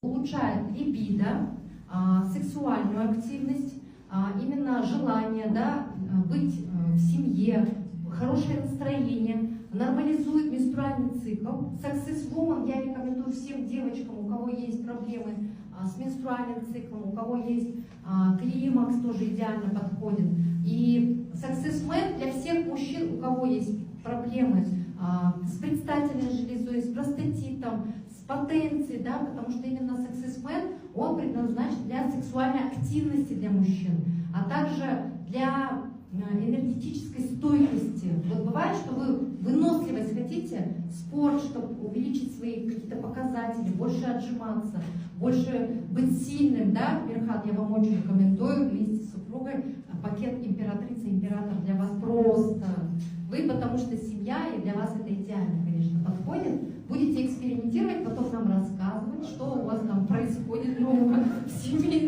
улучшает либидо, сексуальную активность, именно желание, да, быть в семье, хорошее настроение, нормализует менструальный цикл. Success Woman я рекомендую всем девочкам, у кого есть проблемы с менструальным циклом, у кого есть климакс, тоже идеально подходит. И Success Man для всех мужчин, у кого есть проблемы с предстательной железой, с простатитом, с потенцией, да, потому что именно Success Man, он предназначен для сексуальной активности для мужчин, а также для энергетической стойкости. Вот бывает, что вы выносливость хотите, спорт, чтобы увеличить свои какие-то показатели, больше отжиматься, больше быть сильным, да, Мирхат, я вам очень рекомендую вместе с супругой пакет императрица, император для вас просто. Вы, потому что семья, и для вас это идеально, конечно, подходит. Будете экспериментировать, потом нам рассказывать, что у вас там происходит в семейной